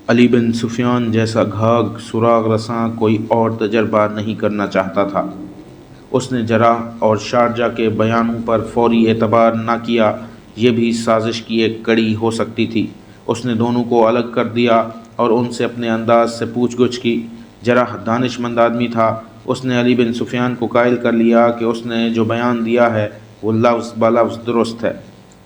علی بن سفیان جیسا گھاگ سراغ رساں کوئی اور تجربہ نہیں کرنا چاہتا تھا۔ اس نے جرح اور شارجہ کے بیانوں پر فوری اعتبار نہ کیا، یہ بھی سازش کی ایک کڑی ہو سکتی تھی۔ اس نے دونوں کو الگ کر دیا اور ان سے اپنے انداز سے پوچھ گچھ کی۔ جرح دانش مند آدمی تھا، اس نے علی بن سفیان کو قائل کر لیا کہ اس نے جو بیان دیا ہے وہ لفظ بلفظ درست ہے۔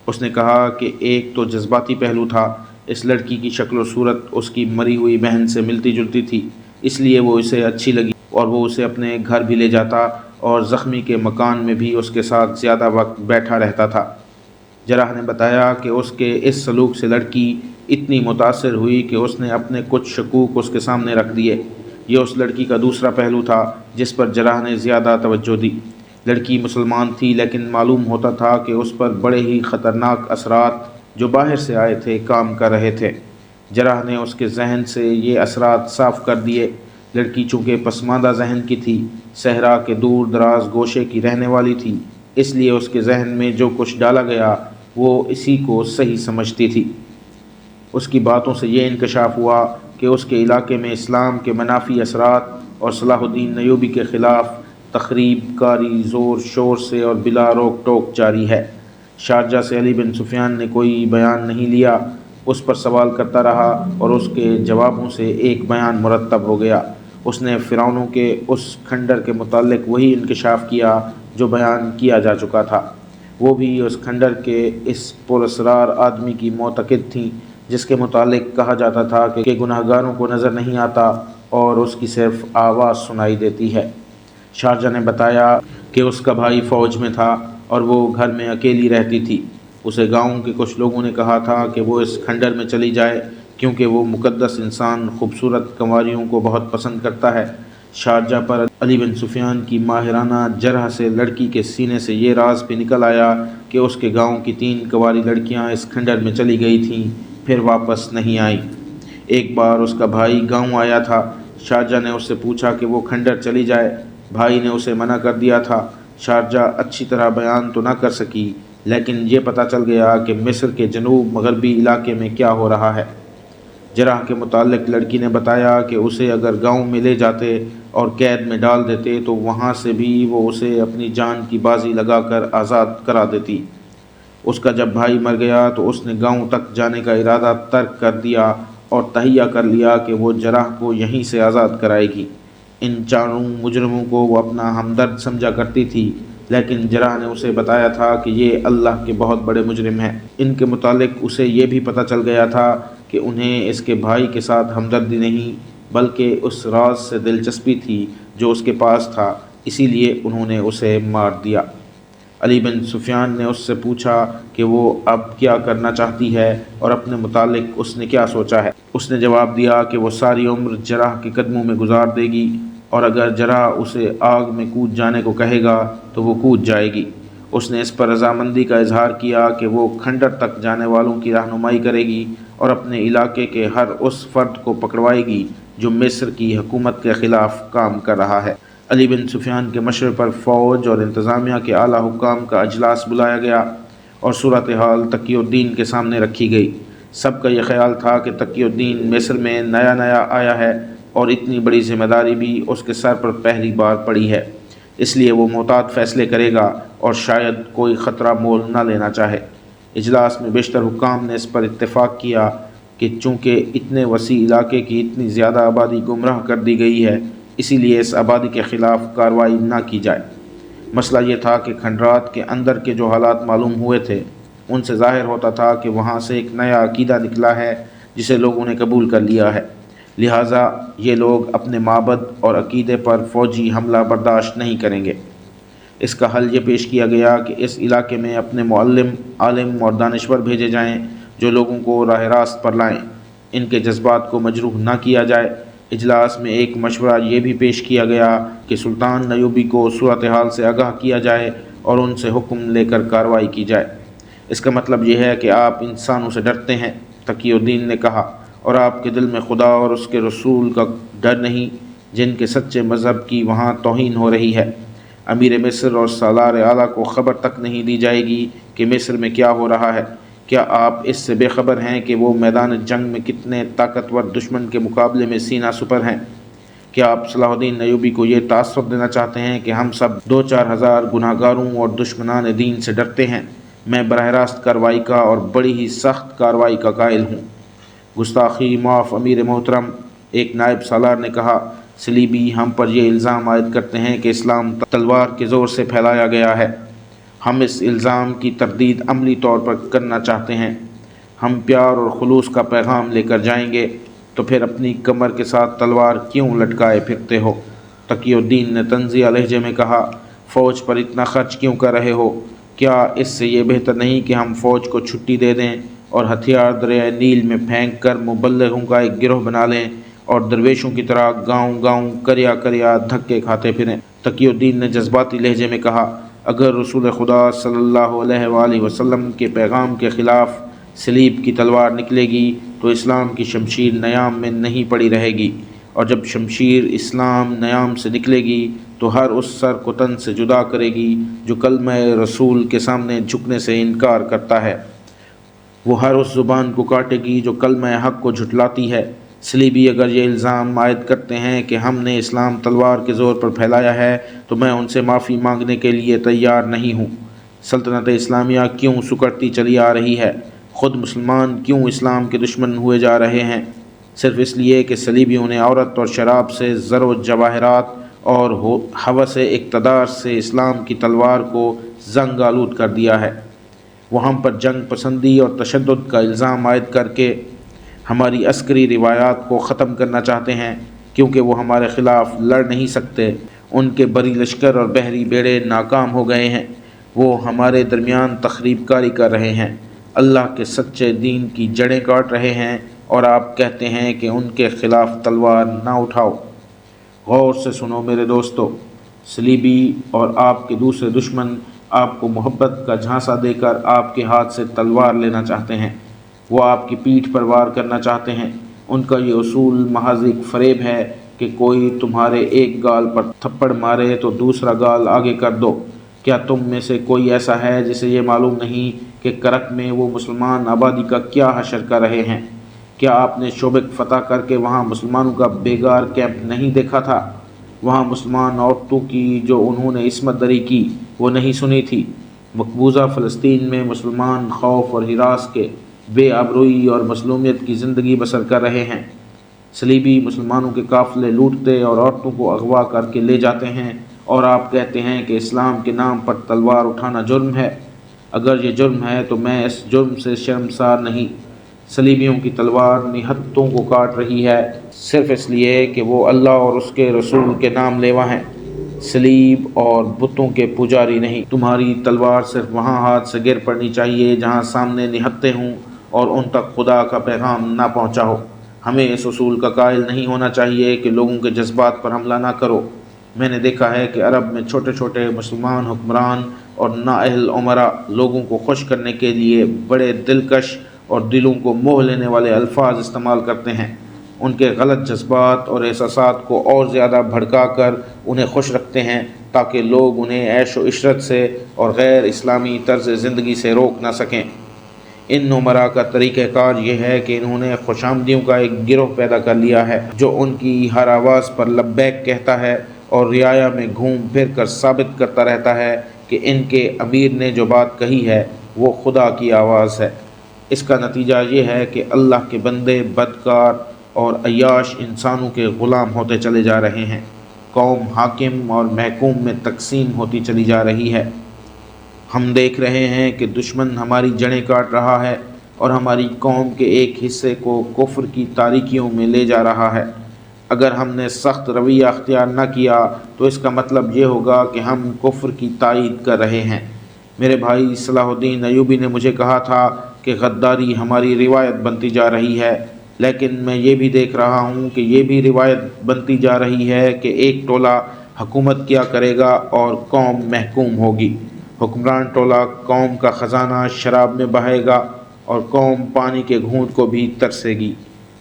اس نے کہا کہ ایک تو جذباتی پہلو تھا، اس لڑکی کی شکل و صورت اس کی مری ہوئی بہن سے ملتی جلتی تھی، اس لیے وہ اسے اچھی لگی اور وہ اسے اپنے گھر بھی لے جاتا اور زخمی کے مکان میں بھی اس کے ساتھ زیادہ وقت بیٹھا رہتا تھا۔ جرح نے بتایا کہ اس کے اس سلوک سے لڑکی اتنی متاثر ہوئی کہ اس نے اپنے کچھ شکوک اس کے سامنے رکھ دیے۔ یہ اس لڑکی کا دوسرا پہلو تھا جس پر جرح نے زیادہ توجہ دی۔ لڑکی مسلمان تھی، لیکن معلوم ہوتا تھا کہ اس پر بڑے ہی خطرناک اثرات جو باہر سے آئے تھے کام کر رہے تھے۔ جرح نے اس کے ذہن سے یہ اثرات صاف کر دیے۔ لڑکی چونکہ پسماندہ ذہن کی تھی، صحرا کے دور دراز گوشے کی رہنے والی تھی، اس لیے اس کے ذہن میں جو کچھ ڈالا گیا وہ اسی کو صحیح سمجھتی تھی۔ اس کی باتوں سے یہ انکشاف ہوا کہ اس کے علاقے میں اسلام کے منافی اثرات اور صلاح الدین ایوبی کے خلاف تخریب کاری زور شور سے اور بلا روک ٹوک جاری ہے۔ شارجہ سے علی بن سفیان نے کوئی بیان نہیں لیا، اس پر سوال کرتا رہا اور اس کے جوابوں سے ایک بیان مرتب ہو گیا۔ اس نے فرعونوں کے اس کھنڈر کے متعلق وہی انکشاف کیا جو بیان کیا جا چکا تھا۔ وہ بھی اس کھنڈر کے اس پراسرار آدمی کی معتقد تھیں جس کے متعلق کہا جاتا تھا کہ گناہ گاروں کو نظر نہیں آتا اور اس کی صرف آواز سنائی دیتی ہے۔ شارجہ نے بتایا کہ اس کا بھائی فوج میں تھا اور وہ گھر میں اکیلی رہتی تھی۔ اسے گاؤں کے کچھ لوگوں نے کہا تھا کہ وہ اس کھنڈر میں چلی جائے کیونکہ وہ مقدس انسان خوبصورت کنواریوں کو بہت پسند کرتا ہے۔ شارجہ پر علی بن سفیان کی ماہرانہ جرح سے لڑکی کے سینے سے یہ راز بھی نکل آیا کہ اس کے گاؤں کی 3 کنواری لڑکیاں اس کھنڈر میں چلی گئی تھیں، پھر واپس نہیں آئیں۔ ایک بار اس کا بھائی گاؤں آیا تھا، شارجہ نے اس سے پوچھا کہ وہ کھنڈر چلی جائے، بھائی نے اسے منع کر دیا تھا۔ شارجہ اچھی طرح بیان تو نہ کر سکی، لیکن یہ پتہ چل گیا کہ مصر کے جنوب مغربی علاقے میں کیا ہو رہا ہے۔ جرح کے متعلق لڑکی نے بتایا کہ اسے اگر گاؤں میں لے جاتے اور قید میں ڈال دیتے تو وہاں سے بھی وہ اسے اپنی جان کی بازی لگا کر آزاد کرا دیتی۔ اس کا جب بھائی مر گیا تو اس نے گاؤں تک جانے کا ارادہ ترک کر دیا اور تہیہ کر لیا کہ وہ جرح کو یہیں سے آزاد کرائے گی۔ ان 4 مجرموں کو وہ اپنا ہمدرد سمجھا کرتی تھی، لیکن جرح نے اسے بتایا تھا کہ یہ اللہ کے بہت بڑے مجرم ہیں۔ ان کے متعلق اسے یہ بھی پتہ چل گیا تھا کہ انہیں اس کے بھائی کے ساتھ ہمدردی نہیں بلکہ اس راز سے دلچسپی تھی جو اس کے پاس تھا، اسی لیے انہوں نے اسے مار دیا۔ علی بن سفیان نے اس سے پوچھا کہ وہ اب کیا کرنا چاہتی ہے اور اپنے متعلق اس نے کیا سوچا ہے۔ اس نے جواب دیا کہ وہ ساری عمر جرح کے قدموں میں گزار دے گی اور اگر جرح اسے آگ میں کود جانے کو کہے گا تو وہ کود جائے گی۔ اس نے اس پر رضامندی کا اظہار کیا کہ وہ کھنڈر تک جانے والوں کی رہنمائی کرے گی اور اپنے علاقے کے ہر اس فرد کو پکڑوائے گی جو مصر کی حکومت کے خلاف کام کر رہا ہے۔ علی بن سفیان کے مشورے پر فوج اور انتظامیہ کے اعلیٰ حکام کا اجلاس بلایا گیا اور صورتحال تقی الدین کے سامنے رکھی گئی۔ سب کا یہ خیال تھا کہ تقی الدین مصر میں نیا آیا ہے اور اتنی بڑی ذمہ داری بھی اس کے سر پر پہلی بار پڑی ہے، اس لیے وہ محتاط فیصلے کرے گا اور شاید کوئی خطرہ مول نہ لینا چاہے۔ اجلاس میں بیشتر حکام نے اس پر اتفاق کیا کہ چونکہ اتنے وسیع علاقے کی اتنی زیادہ آبادی گمراہ کر دی گئی ہے، اسی لیے اس آبادی کے خلاف کارروائی نہ کی جائے۔ مسئلہ یہ تھا کہ کھنڈرات کے اندر کے جو حالات معلوم ہوئے تھے ان سے ظاہر ہوتا تھا کہ وہاں سے ایک نیا عقیدہ نکلا ہے جسے لوگوں نے قبول کر لیا ہے، لہٰذا یہ لوگ اپنے معبد اور عقیدے پر فوجی حملہ برداشت نہیں کریں گے۔ اس کا حل یہ پیش کیا گیا کہ اس علاقے میں اپنے معلم، عالم اور دانشور بھیجے جائیں جو لوگوں کو راہ راست پر لائیں، ان کے جذبات کو مجروح نہ کیا جائے۔ اجلاس میں ایک مشورہ یہ بھی پیش کیا گیا کہ سلطان ایوبی کو صورتحال سے آگاہ کیا جائے اور ان سے حکم لے کر کارروائی کی جائے۔ اس کا مطلب یہ ہے کہ آپ انسانوں سے ڈرتے ہیں، تقی الدین نے کہا، اور آپ کے دل میں خدا اور اس کے رسول کا ڈر نہیں جن کے سچے مذہب کی وہاں توہین ہو رہی ہے۔ امیر مصر اور سالار اعلیٰ کو خبر تک نہیں دی جائے گی کہ مصر میں کیا ہو رہا ہے، کیا آپ اس سے بے خبر ہیں کہ وہ میدان جنگ میں کتنے طاقتور دشمن کے مقابلے میں سینہ سپر ہیں؟ کیا آپ صلاح الدین ایوبی کو یہ تاثر دینا چاہتے ہیں کہ ہم سب 2-4 ہزار گناہ گاروں اور دشمنان دین سے ڈرتے ہیں؟ میں براہ راست کارروائی کا اور بڑی ہی سخت کارروائی کا قائل ہوں۔ گستاخی معاف امیر محترم، ایک نائب سالار نے کہا، صلیبی ہم پر یہ الزام عائد کرتے ہیں کہ اسلام تلوار کے زور سے پھیلایا گیا ہے۔ ہم اس الزام کی تردید عملی طور پر کرنا چاہتے ہیں۔ ہم پیار اور خلوص کا پیغام لے کر جائیں گے، تو پھر اپنی کمر کے ساتھ تلوار کیوں لٹکائے پھرتے ہو؟ تقی الدین نے طنزیہ لہجے میں کہا، فوج پر اتنا خرچ کیوں کر رہے ہو؟ کیا اس سے یہ بہتر نہیں کہ ہم فوج کو چھٹی دے دیں اور ہتھیار دریائے نیل میں پھینک کر مبلغوں کا ایک گروہ بنا لیں اور درویشوں کی طرح گاؤں گاؤں کریا کریا دھکے کھاتے پھریں؟ تقی الدین نے جذباتی لہجے میں کہا، اگر رسول خدا صلی اللہ علیہ وآلہ وسلم کے پیغام کے خلاف صلیب کی تلوار نکلے گی تو اسلام کی شمشیر نیام میں نہیں پڑی رہے گی، اور جب شمشیر اسلام نیام سے نکلے گی تو ہر اس سر کو تن سے جدا کرے گی جو کلمہ رسول کے سامنے جھکنے سے انکار کرتا ہے، وہ ہر اس زبان کو کاٹے گی جو کلمہ حق کو جھٹلاتی ہے۔ صلیبی اگر یہ الزام عائد کرتے ہیں کہ ہم نے اسلام تلوار کے زور پر پھیلایا ہے تو میں ان سے معافی مانگنے کے لیے تیار نہیں ہوں۔ سلطنت اسلامیہ کیوں سکڑتی چلی آ رہی ہے؟ خود مسلمان کیوں اسلام کے دشمن ہوئے جا رہے ہیں؟ صرف اس لیے کہ صلیبیوں نے عورت اور شراب سے، زر و جواہرات اور ہوس اقتدار سے اسلام کی تلوار کو زنگ آلود کر دیا ہے۔ وہ ہم پر جنگ پسندی اور تشدد کا الزام عائد کر کے ہماری عسکری روایات کو ختم کرنا چاہتے ہیں، کیونکہ وہ ہمارے خلاف لڑ نہیں سکتے۔ ان کے بری لشکر اور بحری بیڑے ناکام ہو گئے ہیں، وہ ہمارے درمیان تخریب کاری کر رہے ہیں، اللہ کے سچے دین کی جڑیں کاٹ رہے ہیں، اور آپ کہتے ہیں کہ ان کے خلاف تلوار نہ اٹھاؤ۔ غور سے سنو میرے دوستو، صلیبی اور آپ کے دوسرے دشمن آپ کو محبت کا جھانسا دے کر آپ کے ہاتھ سے تلوار لینا چاہتے ہیں۔ وہ آپ کی پیٹھ پر وار کرنا چاہتے ہیں۔ ان کا یہ اصول محض ایک فریب ہے کہ کوئی تمہارے ایک گال پر تھپڑ مارے تو دوسرا گال آگے کر دو۔ کیا تم میں سے کوئی ایسا ہے جسے یہ معلوم نہیں کہ کرک میں وہ مسلمان آبادی کا کیا حشر کر رہے ہیں؟ کیا آپ نے شوبک فتح کر کے وہاں مسلمانوں کا بیگار کیمپ نہیں دیکھا تھا؟ وہاں مسلمان عورتوں کی جو انہوں نے عصمت دری کی وہ نہیں سنی تھی؟ مقبوضہ فلسطین میں مسلمان خوف اور ہراس کے بے آبروئی اور مظلومیت کی زندگی بسر کر رہے ہیں۔ صلیبی مسلمانوں کے قافلے لوٹتے اور عورتوں کو اغوا کر کے لے جاتے ہیں، اور آپ کہتے ہیں کہ اسلام کے نام پر تلوار اٹھانا جرم ہے۔ اگر یہ جرم ہے تو میں اس جرم سے شرمسار نہیں۔ صلیبیوں کی تلوار نہتوں کو کاٹ رہی ہے، صرف اس لیے کہ وہ اللہ اور اس کے رسول کے نام لیوا ہیں، صلیب اور بتوں کے پجاری نہیں۔ تمہاری تلوار صرف وہاں ہاتھ سے گر پڑنی چاہیے جہاں سامنے نہتے ہوں اور ان تک خدا کا پیغام نہ پہنچا ہو۔ ہمیں اس اصول کا قائل نہیں ہونا چاہیے کہ لوگوں کے جذبات پر حملہ نہ کرو۔ میں نے دیکھا ہے کہ عرب میں چھوٹے چھوٹے مسلمان حکمران اور نااہل امراء لوگوں کو خوش کرنے کے لیے بڑے دلکش اور دلوں کو موہ لینے والے الفاظ استعمال کرتے ہیں۔ ان کے غلط جذبات اور احساسات کو اور زیادہ بھڑکا کر انہیں خوش رکھتے ہیں تاکہ لوگ انہیں عیش و عشرت سے اور غیر اسلامی طرز زندگی سے روک نہ سکیں۔ ان امراء کا طریقہ کار یہ ہے کہ انہوں نے خوشامدیوں کا ایک گروہ پیدا کر لیا ہے جو ان کی ہر آواز پر لبیک کہتا ہے اور رعایا میں گھوم پھر کر ثابت کرتا رہتا ہے کہ ان کے امیر نے جو بات کہی ہے وہ خدا کی آواز ہے۔ اس کا نتیجہ یہ ہے کہ اللہ کے بندے بدکار اور عیاش انسانوں کے غلام ہوتے چلے جا رہے ہیں۔ قوم حاکم اور محکوم میں تقسیم ہوتی چلی جا رہی ہے۔ ہم دیکھ رہے ہیں کہ دشمن ہماری جڑیں کاٹ رہا ہے اور ہماری قوم کے ایک حصے کو کفر کی تاریکیوں میں لے جا رہا ہے۔ اگر ہم نے سخت رویہ اختیار نہ کیا تو اس کا مطلب یہ ہوگا کہ ہم کفر کی تائید کر رہے ہیں۔ میرے بھائی صلاح الدین ایوبی نے مجھے کہا تھا کہ غداری ہماری روایت بنتی جا رہی ہے، لیکن میں یہ بھی دیکھ رہا ہوں کہ یہ بھی روایت بنتی جا رہی ہے کہ ایک ٹولہ حکومت کیا کرے گا اور قوم محکوم ہوگی۔ حکمران ٹولہ قوم کا خزانہ شراب میں بہائے گا اور قوم پانی کے گھونٹ کو بھی ترسے گی۔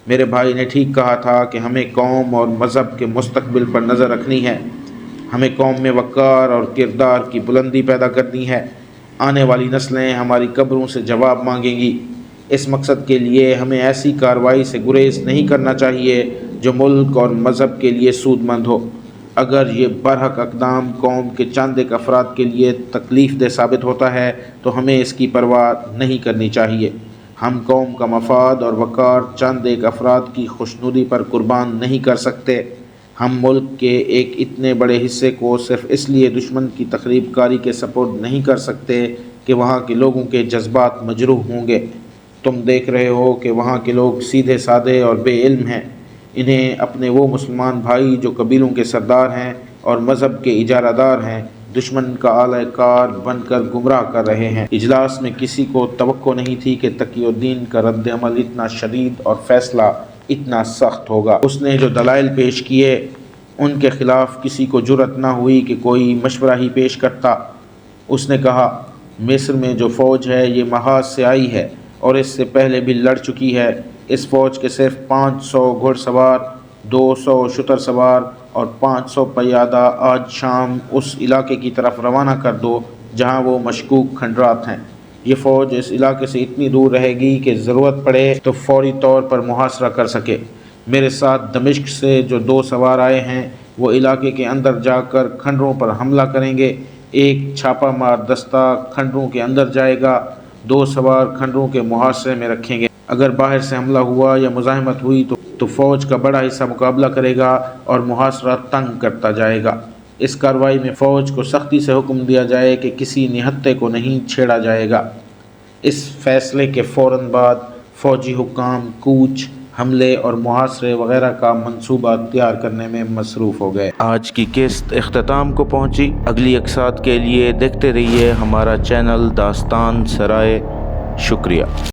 میرے بھائی نے ٹھیک کہا تھا کہ ہمیں قوم اور مذہب کے مستقبل پر نظر رکھنی ہے۔ ہمیں قوم میں وقار اور کردار کی بلندی پیدا کرنی ہے۔ آنے والی نسلیں ہماری قبروں سے جواب مانگیں گی۔ اس مقصد کے لیے ہمیں ایسی کارروائی سے گریز نہیں کرنا چاہیے جو ملک اور مذہب کے لیے سود مند ہو۔ اگر یہ برحق اقدام قوم کے چند ایک افراد کے لیے تکلیف دہ ثابت ہوتا ہے تو ہمیں اس کی پرواہ نہیں کرنی چاہیے۔ ہم قوم کا مفاد اور وقار چند ایک افراد کی خوشنودی پر قربان نہیں کر سکتے۔ ہم ملک کے ایک اتنے بڑے حصے کو صرف اس لیے دشمن کی تخریب کاری کے سپرد نہیں کر سکتے کہ وہاں کے لوگوں کے جذبات مجروح ہوں گے۔ تم دیکھ رہے ہو کہ وہاں کے لوگ سیدھے سادے اور بے علم ہیں۔ انہیں اپنے وہ مسلمان بھائی جو قبیلوں کے سردار ہیں اور مذہب کے اجارہ دار ہیں دشمن کا اعلی کار بن کر گمراہ کر رہے ہیں۔ اجلاس میں کسی کو توقع نہیں تھی کہ تقی الدین کا رد عمل اتنا شدید اور فیصلہ اتنا سخت ہوگا۔ اس نے جو دلائل پیش کیے ان کے خلاف کسی کو جرأت نہ ہوئی کہ کوئی مشورہ ہی پیش کرتا۔ اس نے کہا، مصر میں جو فوج ہے یہ محاذ سے آئی ہے اور اس سے پہلے بھی لڑ چکی ہے۔ اس فوج کے صرف 500 گھڑ سوار، 200 شتر سوار اور 500 پیادہ آج شام اس علاقے کی طرف روانہ کر دو جہاں وہ مشکوک کھنڈرات ہیں۔ یہ فوج اس علاقے سے اتنی دور رہے گی کہ ضرورت پڑے تو فوری طور پر محاصرہ کر سکے۔ میرے ساتھ دمشق سے جو 2 سوار آئے ہیں وہ علاقے کے اندر جا کر کھنڈروں پر حملہ کریں گے۔ ایک چھاپا مار دستہ کھنڈروں کے اندر جائے گا، 2 سوار کھنڈروں کے محاصرے میں رکھیں گے۔ اگر باہر سے حملہ ہوا یا مزاحمت ہوئی تو فوج کا بڑا حصہ مقابلہ کرے گا اور محاصرہ تنگ کرتا جائے گا۔ اس کارروائی میں فوج کو سختی سے حکم دیا جائے کہ کسی نہتے کو نہیں چھیڑا جائے گا۔ اس فیصلے کے فوراً بعد فوجی حکام کوچ، حملے اور محاصرے وغیرہ کا منصوبہ تیار کرنے میں مصروف ہو گئے۔ آج کی قسط اختتام کو پہنچی۔ اگلی اقساط کے لیے دیکھتے رہیے ہمارا چینل داستان سرائے۔ شکریہ۔